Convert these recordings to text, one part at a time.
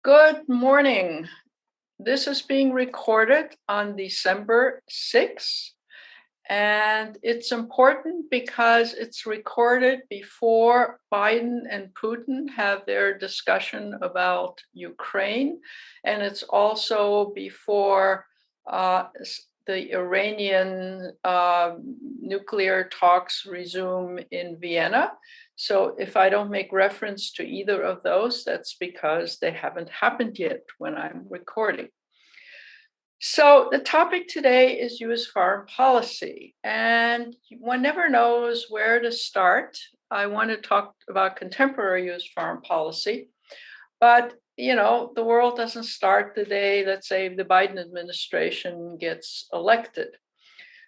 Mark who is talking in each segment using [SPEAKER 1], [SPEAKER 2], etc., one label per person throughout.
[SPEAKER 1] Good morning. This is being recorded on December 6th, and it's important because it's recorded before Biden and Putin have their discussion about Ukraine, and it's also before the Iranian nuclear talks resume in Vienna. So if I don't make reference to either of those, that's because they haven't happened yet when I'm recording. So the topic today is US foreign policy, and one never knows where to start. I want to talk about contemporary US foreign policy, but the world doesn't start the day, let's say, the Biden administration gets elected.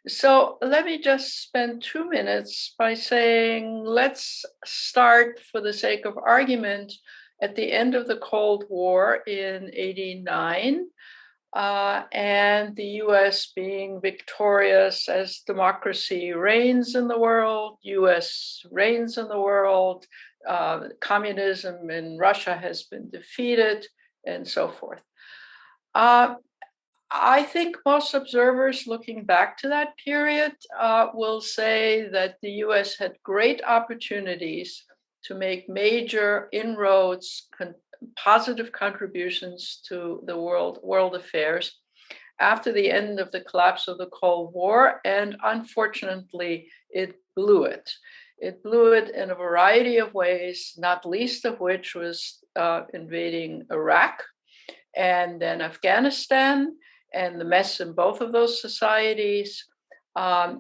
[SPEAKER 1] So let me just spend 2 minutes by saying, let's start, for the sake of argument, at the end of the Cold War in '89, and the US being victorious as democracy reigns in the world, US reigns in the world, communism in Russia has been defeated, and so forth. I think most observers looking back to that period will say that the US had great opportunities to make major inroads, positive contributions to the world affairs after the end of the collapse of the Cold War, and unfortunately, it blew it. It blew it in a variety of ways, not least of which was invading Iraq and then Afghanistan, and the mess in both of those societies.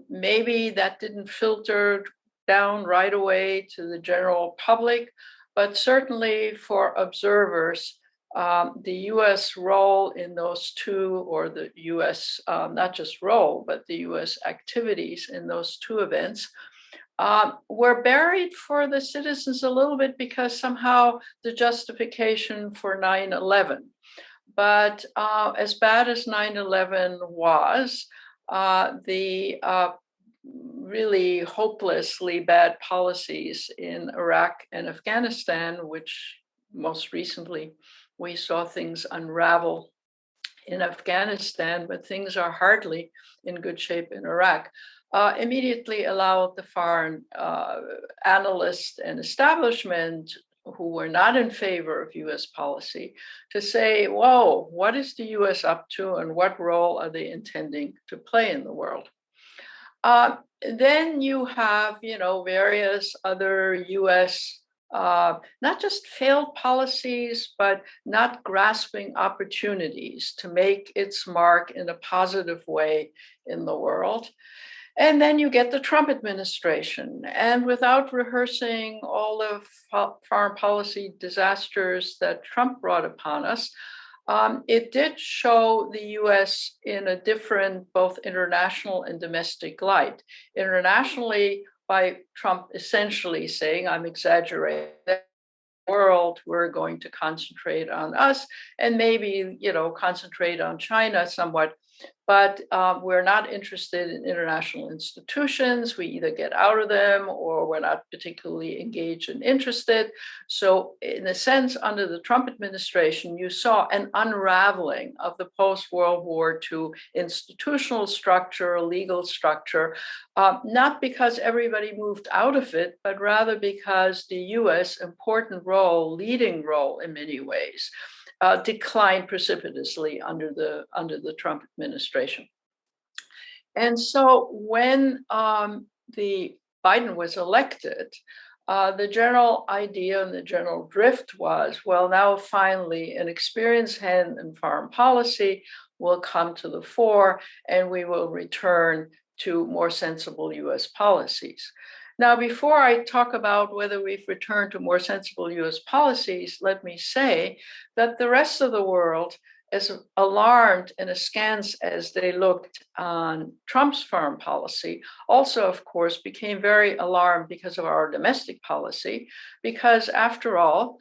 [SPEAKER 1] Maybe that didn't filter down right away to the general public, but certainly for observers, the US role in those two, or the US, not just role, but the US activities in those two events, were buried for the citizens a little bit because somehow the justification for 9/11. But as bad as 9/11 was, the really hopelessly bad policies in Iraq and Afghanistan, which most recently we saw things unravel in Afghanistan, but things are hardly in good shape in Iraq, immediately allowed the foreign analysts and establishment who were not in favor of US policy to say, whoa, what is the US up to and what role are they intending to play in the world? Then you have, various other US, not just failed policies, but not grasping opportunities to make its mark in a positive way in the world. And then you get the Trump administration. And without rehearsing all the foreign policy disasters that Trump brought upon us, it did show the US in a different, both international and domestic light. Internationally, by Trump essentially saying, I'm exaggerating, world, we're going to concentrate on us and maybe, concentrate on China somewhat. But we're not interested in international institutions. We either get out of them or we're not particularly engaged and interested. So in a sense, under the Trump administration, you saw an unraveling of the post-World War II institutional structure, legal structure, not because everybody moved out of it, but rather because the US important role, leading role in many ways, declined precipitously under the Trump administration. And so when the Biden was elected, the general idea and the general drift was, well, now finally an experienced hand in foreign policy will come to the fore and we will return to more sensible US policies. Now, before I talk about whether we've returned to more sensible US policies, let me say that the rest of the world, as alarmed and askance as they looked on Trump's foreign policy, also, of course, became very alarmed because of our domestic policy, because after all,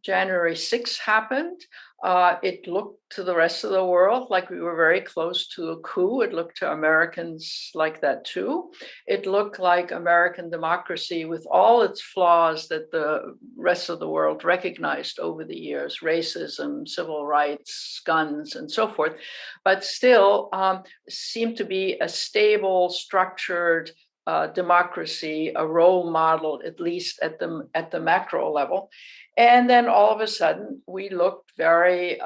[SPEAKER 1] January 6th happened. It looked to the rest of the world like we were very close to a coup. It looked to Americans like that too. It looked like American democracy with all its flaws that the rest of the world recognized over the years, racism, civil rights, guns, and so forth, but still seemed to be a stable, structured democracy, a role model, at least at the macro level. And then all of a sudden, we looked very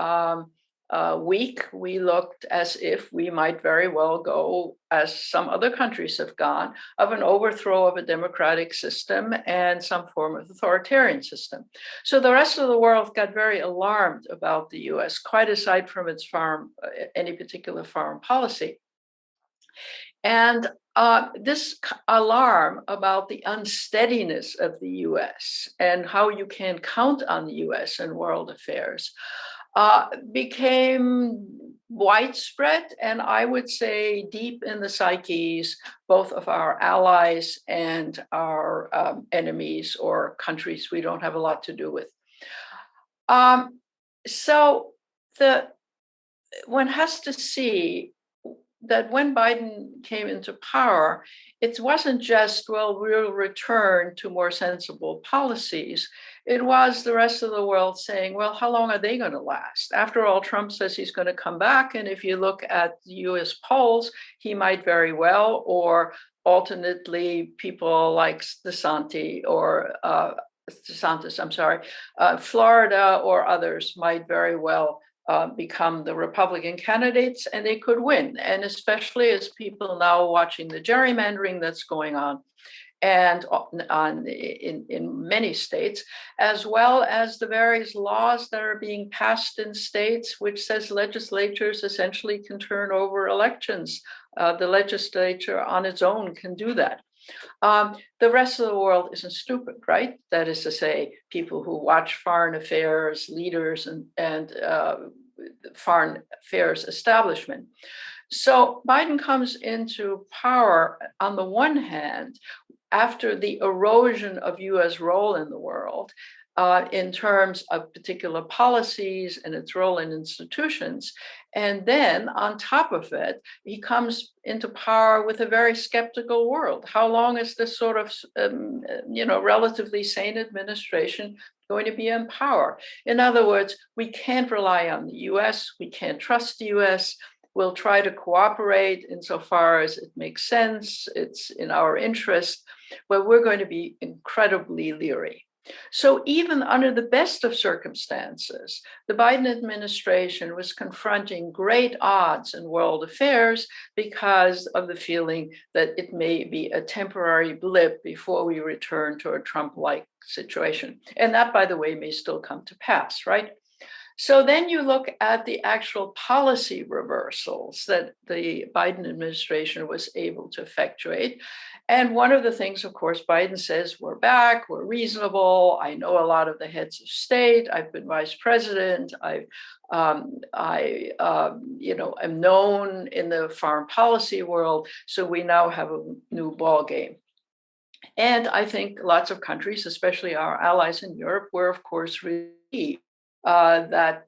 [SPEAKER 1] weak. We looked as if we might very well go, as some other countries have gone, of an overthrow of a democratic system and some form of authoritarian system. So the rest of the world got very alarmed about the US, quite aside from its any particular foreign policy. And this alarm about the unsteadiness of the US and how you can count on the US in world affairs became widespread, and I would say deep in the psyches, both of our allies and our enemies or countries we don't have a lot to do with. So one has to see that when Biden came into power, it wasn't just, well, we'll return to more sensible policies. It was the rest of the world saying, well, how long are they going to last? After all, Trump says he's going to come back. And if you look at the US polls, he might very well, or alternately, people like DeSantis, Florida or others might very well become the Republican candidates, and they could win. And especially as people now watching the gerrymandering that's going on, and in many states, as well as the various laws that are being passed in states, which says legislatures essentially can turn over elections. The legislature on its own can do that. The rest of the world isn't stupid, right? That is to say, people who watch foreign affairs, leaders, and foreign affairs establishment. So Biden comes into power on the one hand, after the erosion of US role in the world, in terms of particular policies and its role in institutions. And then on top of it, he comes into power with a very skeptical world. How long is this sort of, relatively sane administration going to be in power? In other words, we can't rely on the US. We can't trust the US. We'll try to cooperate insofar as it makes sense. It's in our interest, but we're going to be incredibly leery. So even under the best of circumstances, the Biden administration was confronting great odds in world affairs because of the feeling that it may be a temporary blip before we return to a Trump-like situation. And that, by the way, may still come to pass, right? So then you look at the actual policy reversals that the Biden administration was able to effectuate. And one of the things, of course, Biden says, we're back, we're reasonable. I know a lot of the heads of state. I've been vice president. am known in the foreign policy world. So we now have a new ball game. And I think lots of countries, especially our allies in Europe, were, of course, relieved that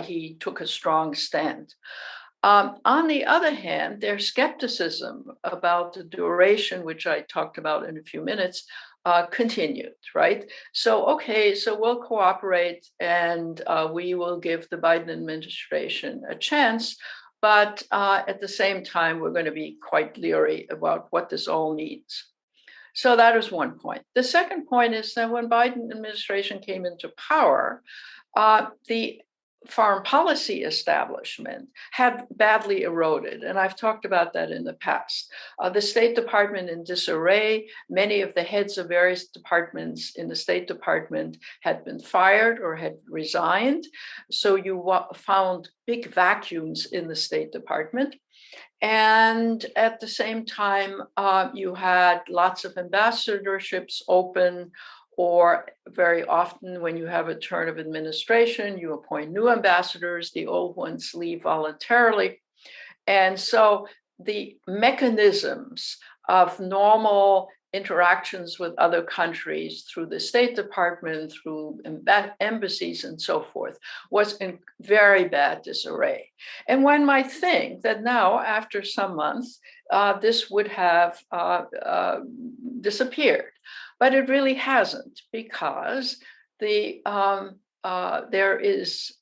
[SPEAKER 1] he took a strong stand. On the other hand, their skepticism about the duration, which I talked about in a few minutes, continued, right? So we'll cooperate and we will give the Biden administration a chance, but at the same time, we're going to be quite leery about what this all means. So that is one point. The second point is that when Biden administration came into power, the foreign policy establishment had badly eroded. And I've talked about that in the past. The State Department in disarray, many of the heads of various departments in the State Department had been fired or had resigned. So you found big vacuums in the State Department. And at the same time, you had lots of ambassadorships open, or very often when you have a turn of administration, you appoint new ambassadors, the old ones leave voluntarily. And so the mechanisms of normal interactions with other countries through the State Department, through embassies and so forth, was in very bad disarray. And one might think that now, after some months, this would have disappeared. But it really hasn't, because there is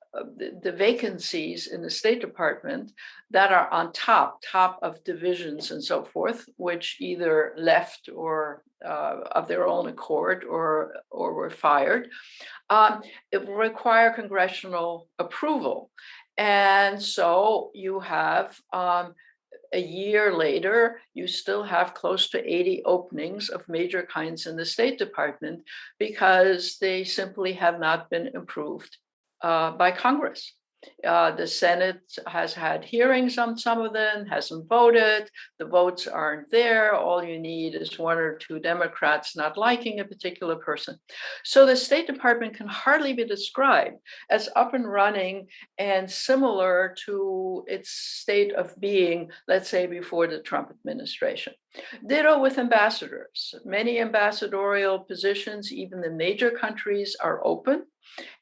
[SPEAKER 1] the vacancies in the State Department that are on top of divisions and so forth, which either left or of their own accord or were fired, it will require congressional approval. And so you have a year later, you still have close to 80 openings of major kinds in the State Department because they simply have not been approved by Congress. The Senate has had hearings on some of them, hasn't voted. The votes aren't there. All you need is one or two Democrats not liking a particular person. So the State Department can hardly be described as up and running and similar to its state of being, let's say, before the Trump administration. Ditto with ambassadors. Many ambassadorial positions, even the major countries, are open,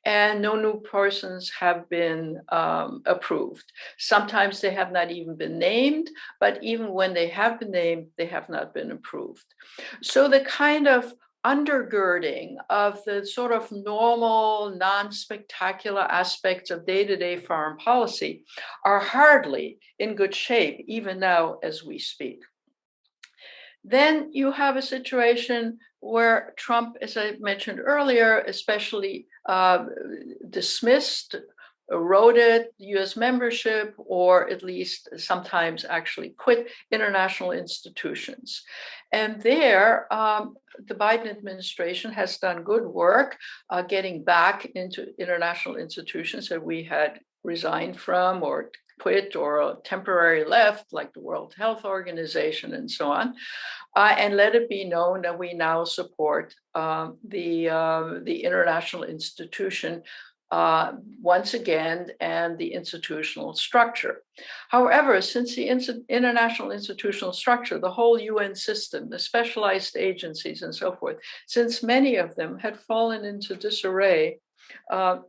[SPEAKER 1] and no new persons have been approved. Sometimes they have not even been named, but even when they have been named, they have not been approved. So the kind of undergirding of the sort of normal, non-spectacular aspects of day-to-day foreign policy are hardly in good shape, even now as we speak. Then you have a situation where Trump, as I mentioned earlier, especially dismissed, eroded US membership, or at least sometimes actually quit international institutions. And there, the Biden administration has done good work getting back into international institutions that we had resigned from or quit or temporarily left, like the World Health Organization and so on, and let it be known that we now support the international institution once again, and the institutional structure. However, since the international institutional structure, the whole UN system, the specialized agencies and so forth, since many of them had fallen into disarray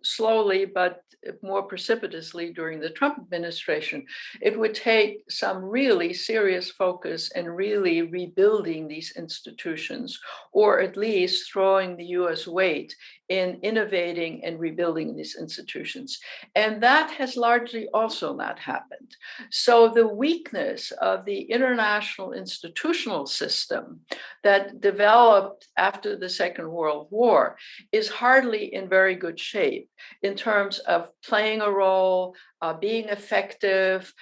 [SPEAKER 1] slowly but more precipitously during the Trump administration, it would take some really serious focus in really rebuilding these institutions, or at least throwing the US weight in innovating and rebuilding these institutions. And that has largely also not happened. So the weakness of the international institutional system that developed after the Second World War is hardly in very good shape in terms of playing a role, being effective,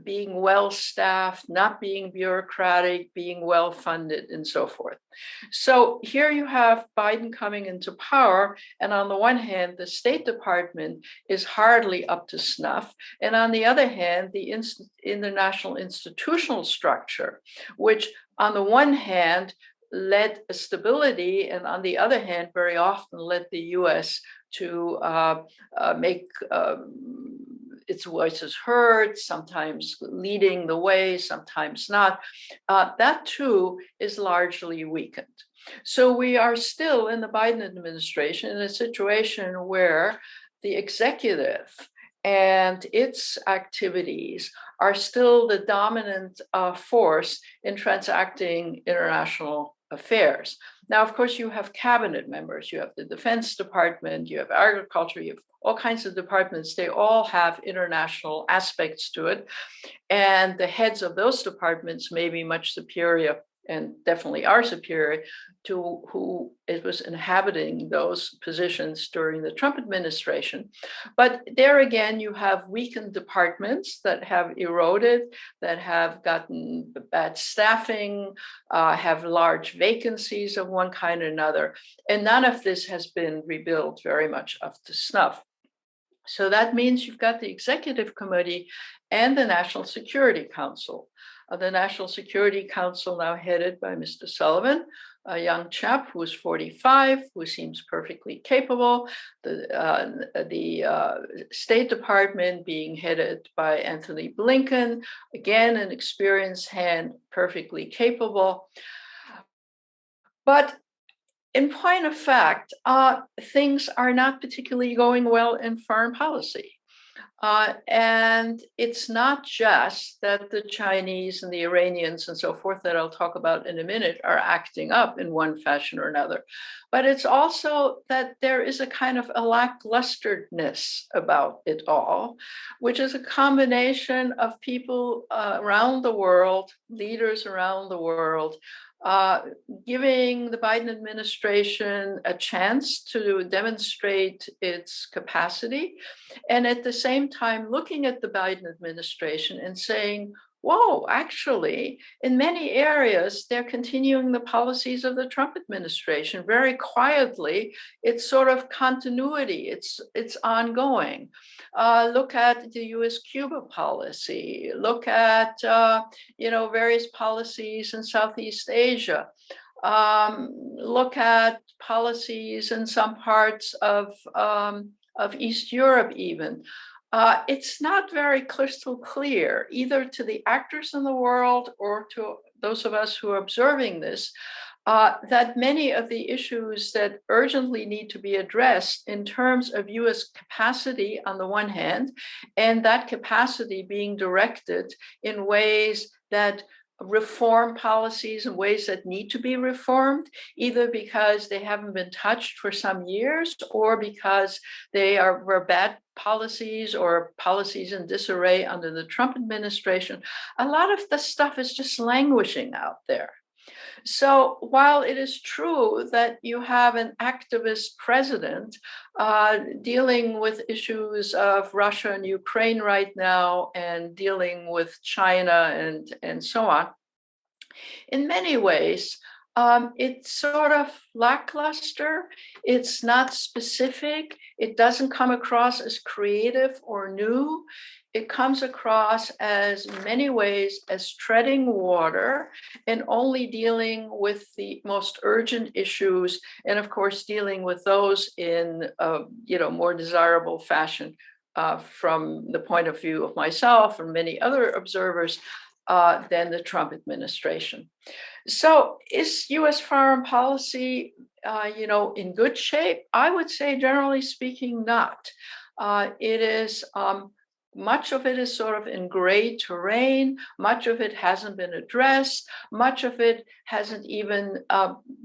[SPEAKER 1] being well-staffed, not being bureaucratic, being well-funded, and so forth. So here you have Biden coming into power, and on the one hand, the State Department is hardly up to snuff, and on the other hand, the international institutional structure, which on the one hand led a stability, and on the other hand, very often led the US to make its voices heard, sometimes leading the way, sometimes not. That too is largely weakened. So we are still in the Biden administration in a situation where the executive and its activities are still the dominant force in transacting international affairs. Now, of course, you have cabinet members, you have the Defense Department, you have agriculture, you have all kinds of departments. They all have international aspects to it. And the heads of those departments may be much superior, and definitely are superior, to who it was inhabiting those positions during the Trump administration. But there again, you have weakened departments that have eroded, that have gotten bad staffing, have large vacancies of one kind or another. And none of this has been rebuilt very much up to snuff. So that means you've got the Executive Committee and the National Security Council. The National Security Council, now headed by Mr. Sullivan, a young chap who is 45, who seems perfectly capable. The State Department being headed by Anthony Blinken, again, an experienced hand, perfectly capable. But in point of fact, things are not particularly going well in foreign policy. And it's not just that the Chinese and the Iranians and so forth, that I'll talk about in a minute, are acting up in one fashion or another, but it's also that there is a kind of a lacklusteredness about it all, which is a combination of people around the world, leaders around the world, uh, giving the Biden administration a chance to demonstrate its capacity, and at the same time looking at the Biden administration and saying, whoa, actually, in many areas, they're continuing the policies of the Trump administration very quietly. It's sort of continuity, it's ongoing. Look at the US-Cuba policy, look at various policies in Southeast Asia. Look at policies in some parts of East Europe, even. It's not very crystal clear, either to the actors in the world or to those of us who are observing this, that many of the issues that urgently need to be addressed in terms of US capacity on the one hand, and that capacity being directed in ways that reform policies in ways that need to be reformed, either because they haven't been touched for some years or because were bad policies or policies in disarray under the Trump administration. A lot of the stuff is just languishing out there. So while it is true that you have an activist president dealing with issues of Russia and Ukraine right now and dealing with China and so on, in many ways, it's sort of lackluster. It's not specific. It doesn't come across as creative or new. It comes across as, in many ways, as treading water and only dealing with the most urgent issues, and of course, dealing with those in more desirable fashion from the point of view of myself and many other observers than the Trump administration. So is US foreign policy, in good shape? I would say, generally speaking, not. It is, much of it is sort of in gray terrain. Much of it hasn't been addressed. Much of it hasn't even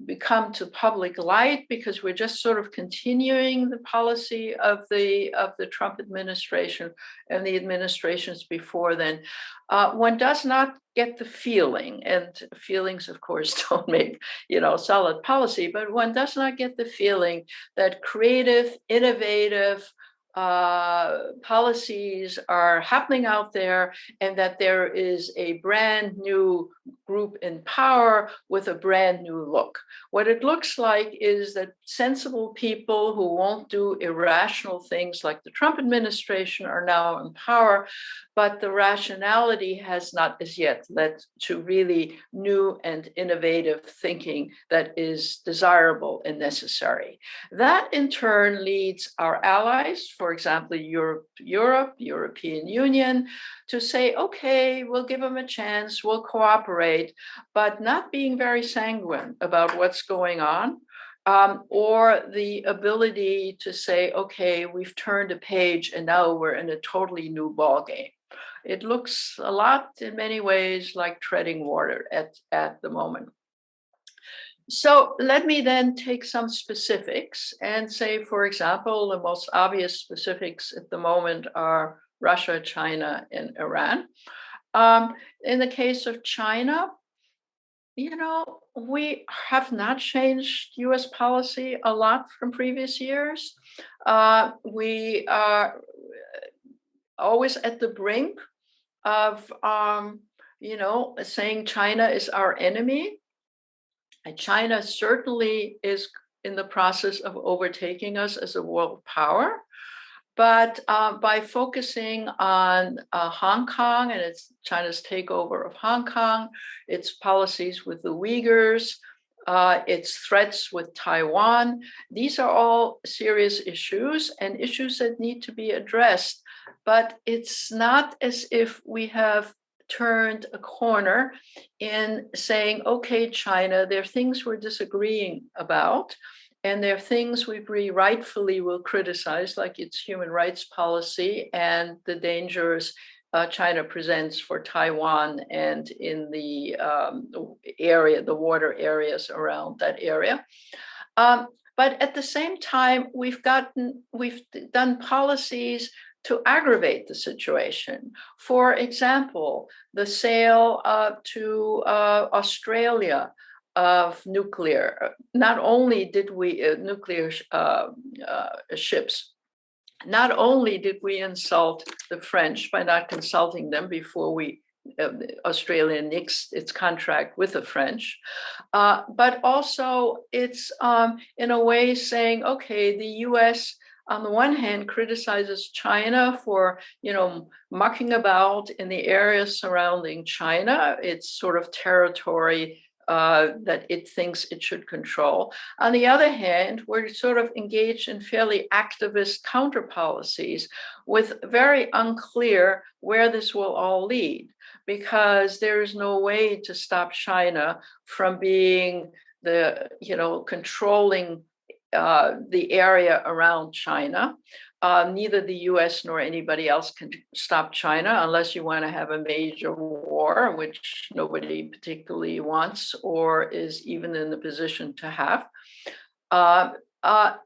[SPEAKER 1] become to public light because we're just sort of continuing the policy of the Trump administration and the administrations before then. One does not get the feeling, and feelings, of course, don't make solid policy, but one does not get the feeling that creative, innovative policies are happening out there, and that there is a brand new group in power with a brand new look. What it looks like is that sensible people who won't do irrational things like the Trump administration are now in power, but the rationality has not as yet led to really new and innovative thinking that is desirable and necessary. That in turn leads our allies, for example, European Union, to say, okay, we'll give them a chance, we'll cooperate, but not being very sanguine about what's going on. Or the ability to say, okay, we've turned a page and now we're in a totally new ballgame. It looks a lot, in many ways, like treading water at the moment. So let me then take some specifics and say, for example, the most obvious specifics at the moment are Russia, China, and Iran. In the case of China, we have not changed US policy a lot from previous years. We are always at the brink of, saying China is our enemy. And China certainly is in the process of overtaking us as a world power. But by focusing on Hong Kong and China's takeover of Hong Kong, its policies with the Uyghurs, its threats with Taiwan, these are all serious issues and issues that need to be addressed. But it's not as if we have turned a corner in saying, okay, China, there are things we're disagreeing about, and there are things we rightfully will criticize, like its human rights policy and the dangers China presents for Taiwan and in the area, the water areas around that area. But at the same time, we've done policies to aggravate the situation. For example, the sale to Australia of nuclear. Not only did we nuclear ships. Not only did we insult the French by not consulting them before Australia nixed its contract with the French, but also it's in a way saying, okay, the U.S. on the one hand criticizes China for, mucking about in the areas surrounding China, its sort of territory that it thinks it should control. On the other hand, we're sort of engaged in fairly activist counter policies with very unclear where this will all lead, because there is no way to stop China from being controlling the area around China. Neither the US nor anybody else can stop China unless you want to have a major war, which nobody particularly wants or is even in the position to have.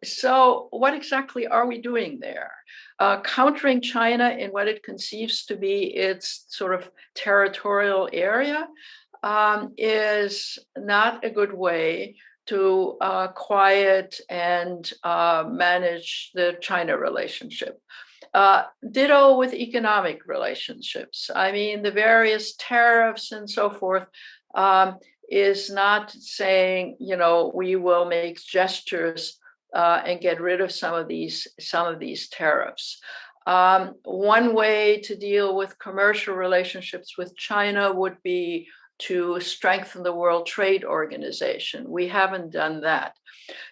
[SPEAKER 1] So what exactly are we doing there? Countering China in what it conceives to be its sort of territorial area is not a good way to quiet and manage the China relationship. Ditto with economic relationships. I mean, the various tariffs and so forth is not saying, we will make gestures and get rid of some of these tariffs. One way to deal with commercial relationships with China would be to strengthen the World Trade Organization. We haven't done that.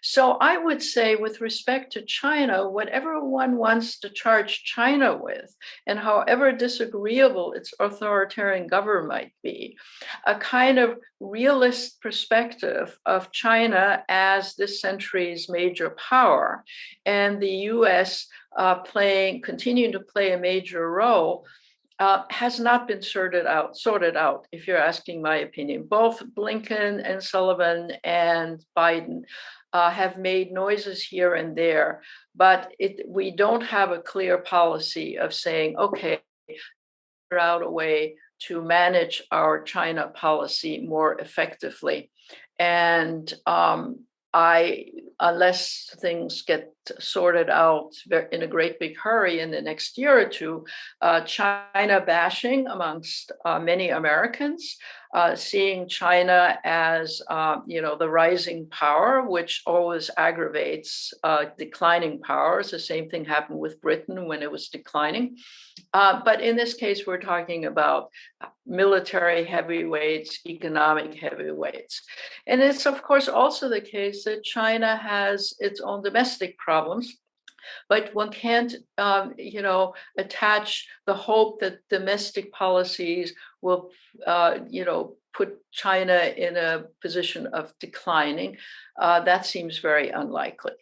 [SPEAKER 1] So I would say, with respect to China, whatever one wants to charge China with, and however disagreeable its authoritarian government might be, a kind of realist perspective of China as this century's major power, and the US continuing to play a major role, has not been sorted out, if you're asking my opinion. Both Blinken and Sullivan and Biden have made noises here and there, but we don't have a clear policy of saying, okay, figure out a way to manage our China policy more effectively. And unless things get sorted out in a great big hurry in the next year or two, China bashing amongst many Americans, seeing China as the rising power, which always aggravates declining powers. The same thing happened with Britain when it was declining. But in this case, we're talking about military heavyweights, economic heavyweights. And it's, of course, also the case that China has its own domestic problems, but one can't, attach the hope that domestic policies will, put China in a position of declining. That seems very unlikely.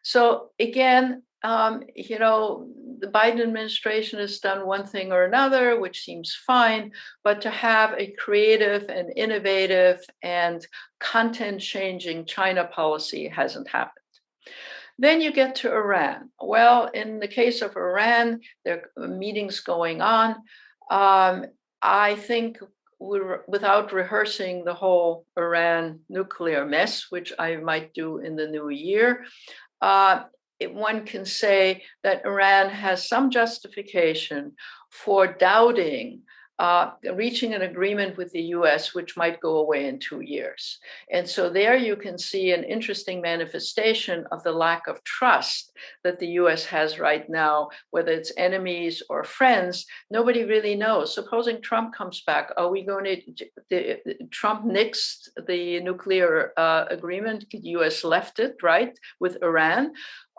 [SPEAKER 1] So again, the Biden administration has done one thing or another, which seems fine, but to have a creative and innovative and content-changing China policy hasn't happened. Then you get to Iran. Well, in the case of Iran, there are meetings going on. I think without rehearsing the whole Iran nuclear mess, which I might do in the new year, one can say that Iran has some justification for doubting reaching an agreement with the US, which might go away in 2 years. And so there you can see an interesting manifestation of the lack of trust that the US has right now, whether it's enemies or friends. Nobody really knows. Supposing Trump comes back, are we going to, Trump nixed the nuclear agreement, the US left it, right, with Iran.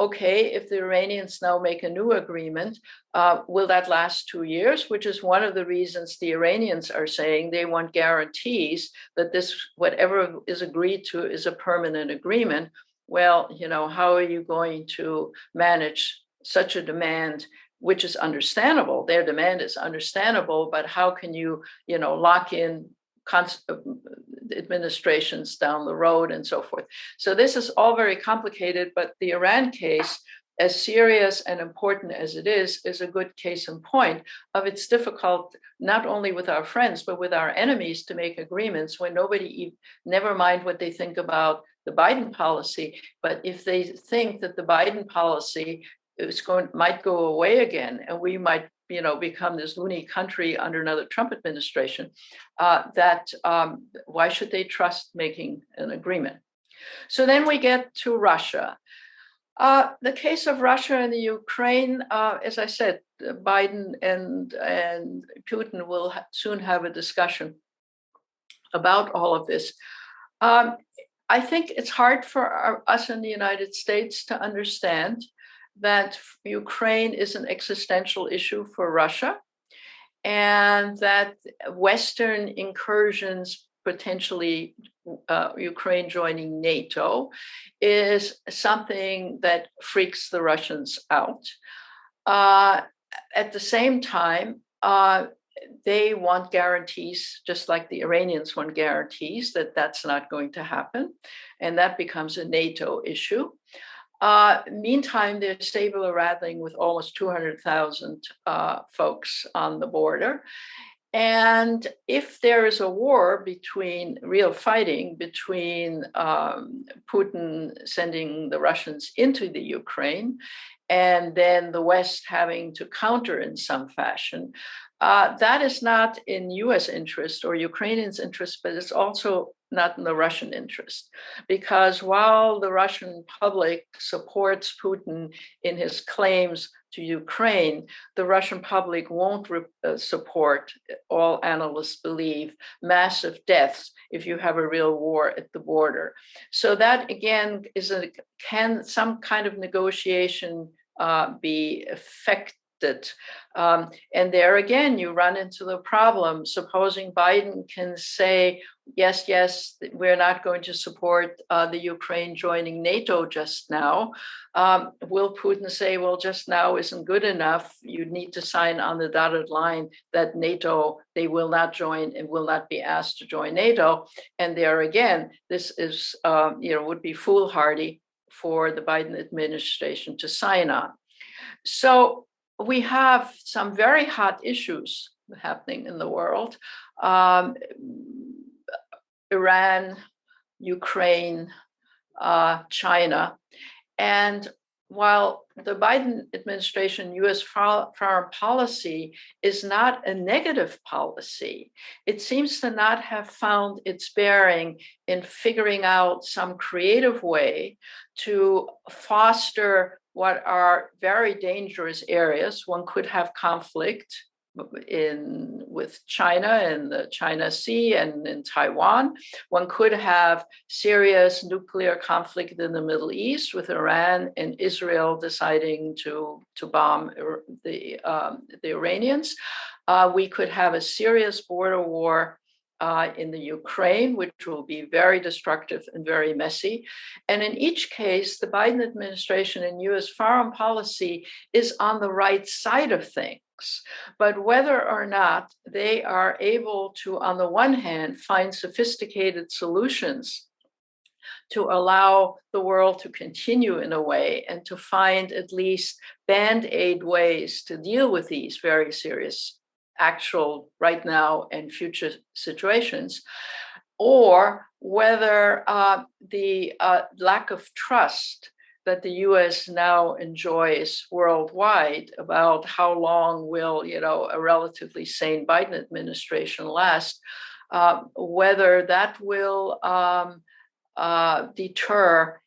[SPEAKER 1] okay, if the Iranians now make a new agreement, will that last 2 years? Which is one of the reasons the Iranians are saying they want guarantees that this, whatever is agreed to, is a permanent agreement. Well, how are you going to manage such a demand, which is understandable? Their demand is understandable, but how can you, lock in administrations down the road and so forth? So this is all very complicated, but the Iran case, as serious and important as it is a good case in point of it's difficult, not only with our friends, but with our enemies to make agreements when nobody, never mind what they think about the Biden policy, but if they think that the Biden policy might go away again, and we might become this loony country under another Trump administration, why should they trust making an agreement? So then we get to Russia. The case of Russia and the Ukraine, as I said, Biden and Putin will soon have a discussion about all of this. I think it's hard for us in the United States to understand that Ukraine is an existential issue for Russia, and that Western incursions, potentially Ukraine joining NATO, is something that freaks the Russians out. At the same time, they want guarantees, just like the Iranians want guarantees that that's not going to happen, and that becomes a NATO issue. Meantime, they're saber-rattling with almost 200,000 folks on the border. And if there is a war real fighting between Putin sending the Russians into the Ukraine, and then the West having to counter in some fashion, that is not in US interest or Ukrainians' interest, but it's also not in the Russian interest. Because while the Russian public supports Putin in his claims to Ukraine, the Russian public won't support, all analysts believe, massive deaths if you have a real war at the border. So that, again, can some kind of negotiation be effected? And there again, you run into the problem. Supposing Biden can say, yes, we're not going to support the Ukraine joining NATO just now. Will Putin say, well, just now isn't good enough? You need to sign on the dotted line that NATO, they will not join and will not be asked to join NATO. And there again, this is, would be foolhardy for the Biden administration to sign on. So we have some very hot issues happening in the world. Iran, Ukraine, China. And while the Biden administration US foreign policy is not a negative policy, it seems to not have found its bearing in figuring out some creative way to foster what are very dangerous areas. One could have conflict with China and the China Sea and in Taiwan. One could have serious nuclear conflict in the Middle East with Iran and Israel deciding to bomb the Iranians. We could have a serious border war in the Ukraine, which will be very destructive and very messy. And in each case, the Biden administration and US foreign policy is on the right side of things. But whether or not they are able to, on the one hand, find sophisticated solutions to allow the world to continue in a way and to find at least band-aid ways to deal with these very serious actual right now and future situations, or whether the lack of trust that the US now enjoys worldwide about how long will a relatively sane Biden administration last, whether that will deter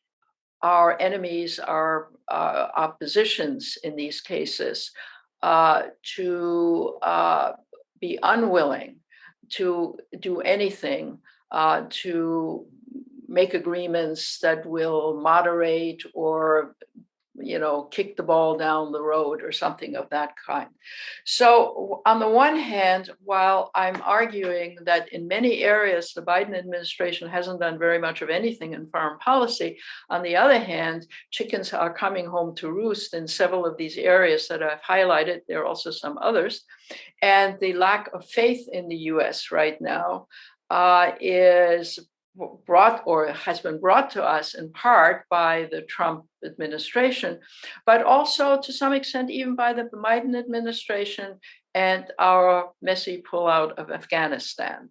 [SPEAKER 1] our enemies, our oppositions in these cases, to be unwilling to do anything to make agreements that will moderate or kick the ball down the road or something of that kind. So on the one hand, while I'm arguing that in many areas the Biden administration hasn't done very much of anything in foreign policy, on the other hand, chickens are coming home to roost in several of these areas that I've highlighted. There are also some others. And the lack of faith in the US right now is brought or has been brought to us in part by the Trump administration, but also to some extent even by the Biden administration and our messy pullout of Afghanistan.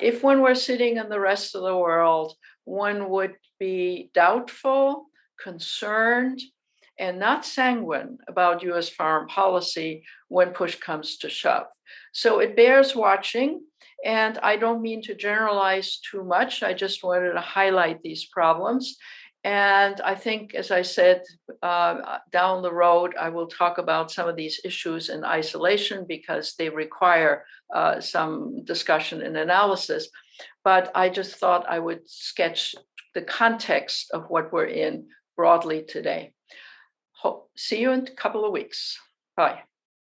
[SPEAKER 1] If one were sitting in the rest of the world, one would be doubtful, concerned, and not sanguine about US foreign policy when push comes to shove. So it bears watching. And I don't mean to generalize too much. I just wanted to highlight these problems. And I think, as I said, down the road, I will talk about some of these issues in isolation because they require some discussion and analysis. But I just thought I would sketch the context of what we're in broadly today. See you in a couple of weeks. Bye.